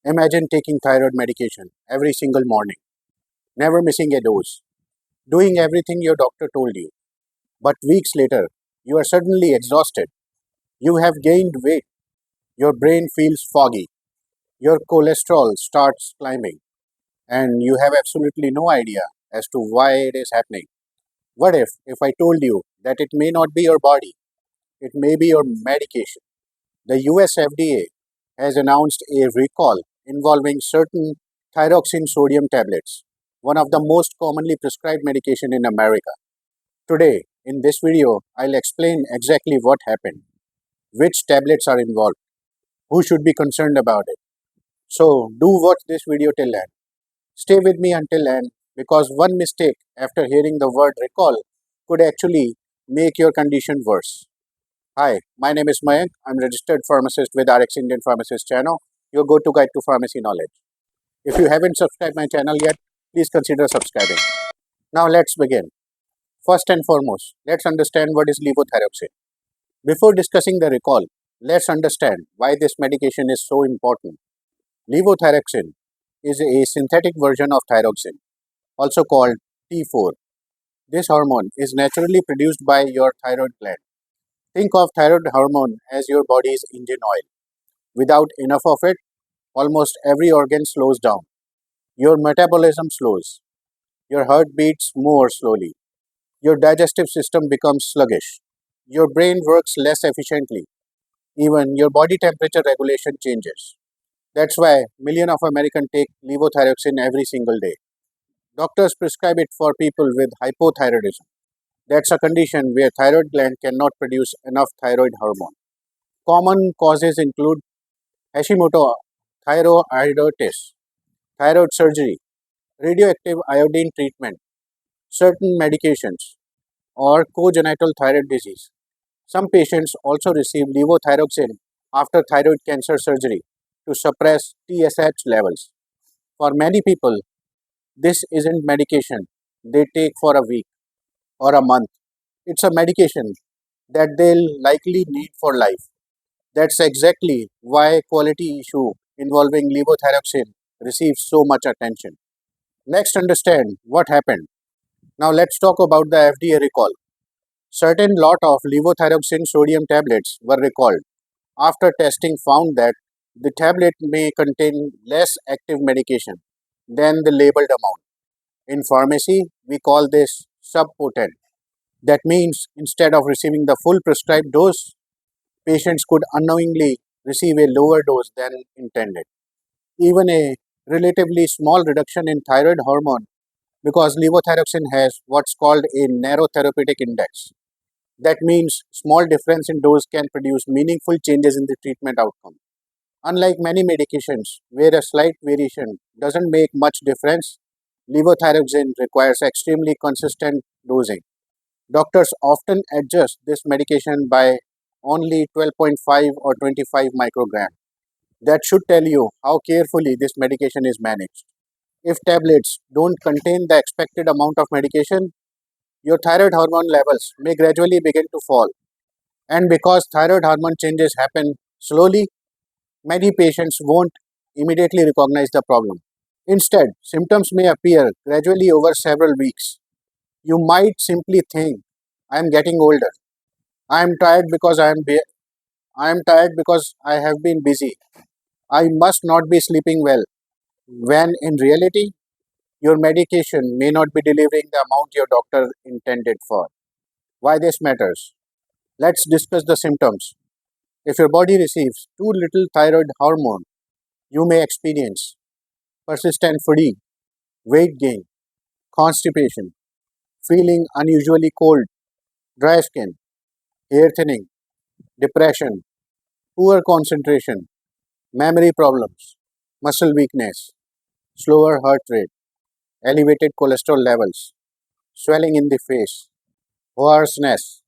Imagine taking thyroid medication every single morning, never missing a dose, doing everything your doctor told you. But weeks later, you are suddenly exhausted. You have gained weight, your brain feels foggy, your cholesterol starts climbing, and you have absolutely no idea as to why it is happening. What if I told you that it may not be your body, it may be your medication? The US FDA has announced a recall involving certain thyroxine sodium tablets, one of the most commonly prescribed medication in America. Today, in this video, I'll explain exactly what happened, which tablets are involved, who should be concerned about it. So, do watch this video till end. Stay with me until end because one mistake after hearing the word recall could actually make your condition worse. Hi, my name is Mayank. I'm registered pharmacist with RX Indian Pharmacist channel, your go-to guide to pharmacy knowledge. If you haven't subscribed my channel yet, please consider subscribing. Now let's begin. First and foremost, let's understand what is levothyroxine. Before discussing the recall, let's understand why this medication is so important. Levothyroxine is a synthetic version of thyroxine, also called T4. This hormone is naturally produced by your thyroid gland. Think of thyroid hormone as your body's engine oil. Without enough of it, almost every organ slows down. Your metabolism slows. Your heart beats more slowly. Your digestive system becomes sluggish. Your brain works less efficiently. Even your body temperature regulation changes. That's why millions of Americans take levothyroxine every single day. Doctors prescribe it for people with hypothyroidism. That's a condition where thyroid gland cannot produce enough thyroid hormone. Common causes include Hashimoto, thyroiditis, thyroid surgery, radioactive iodine treatment, certain medications, or congenital thyroid disease. Some patients also receive levothyroxine after thyroid cancer surgery to suppress TSH levels. For many people, this isn't medication they take for a week or a month. It's a medication that they'll likely need for life. That's exactly why quality issue involving levothyroxine receives so much attention. Next, understand what happened. Now let's talk about the FDA recall. Certain lot of levothyroxine sodium tablets were recalled after testing found that the tablet may contain less active medication than the labeled amount. In pharmacy, we call this subpotent. That means instead of receiving the full prescribed dose, patients could unknowingly receive a lower dose than intended. Even a relatively small reduction in thyroid hormone, because levothyroxine has what's called a narrow therapeutic index. That means small difference in dose can produce meaningful changes in the treatment outcome. Unlike many medications where a slight variation doesn't make much difference, levothyroxine requires extremely consistent dosing. Doctors often adjust this medication by only 12.5 or 25 microgram. That should tell you how carefully this medication is managed. If tablets don't contain the expected amount of medication, your thyroid hormone levels may gradually begin to fall. And because thyroid hormone changes happen slowly, many patients won't immediately recognize the problem. Instead, symptoms may appear gradually over several weeks. You might simply think, I am getting older. I am tired because I am tired because I have been busy. I must not be sleeping well. When in reality, your medication may not be delivering the amount your doctor intended for. Why this matters? Let's discuss the symptoms. If your body receives too little thyroid hormone, you may experience persistent fatigue, weight gain, constipation, feeling unusually cold, dry skin, hair thinning, depression, poor concentration, memory problems, muscle weakness, slower heart rate, elevated cholesterol levels, swelling in the face, hoarseness.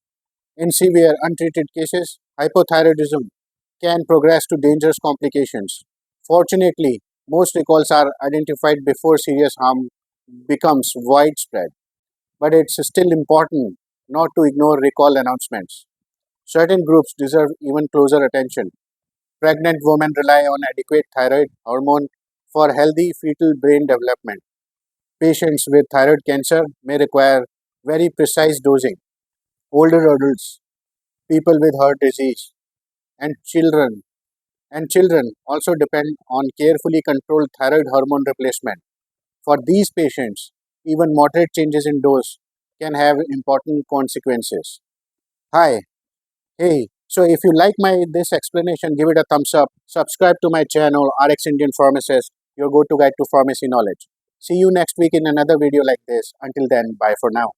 In severe untreated cases, hypothyroidism can progress to dangerous complications. Fortunately, most recalls are identified before serious harm becomes widespread, but it's still important not to ignore recall announcements. Certain groups deserve even closer attention. Pregnant women rely on adequate thyroid hormone for healthy fetal brain development. Patients with thyroid cancer may require very precise dosing. Older adults, people with heart disease, and children also depend on carefully controlled thyroid hormone replacement. For these patients, even moderate changes in dose can have important consequences. Hi, hey, so if you like my this explanation, give it a thumbs up. Subscribe to my channel, RX Indian Pharmacist, your go-to guide to pharmacy knowledge. See you next week in another video like this. Until then, bye for now.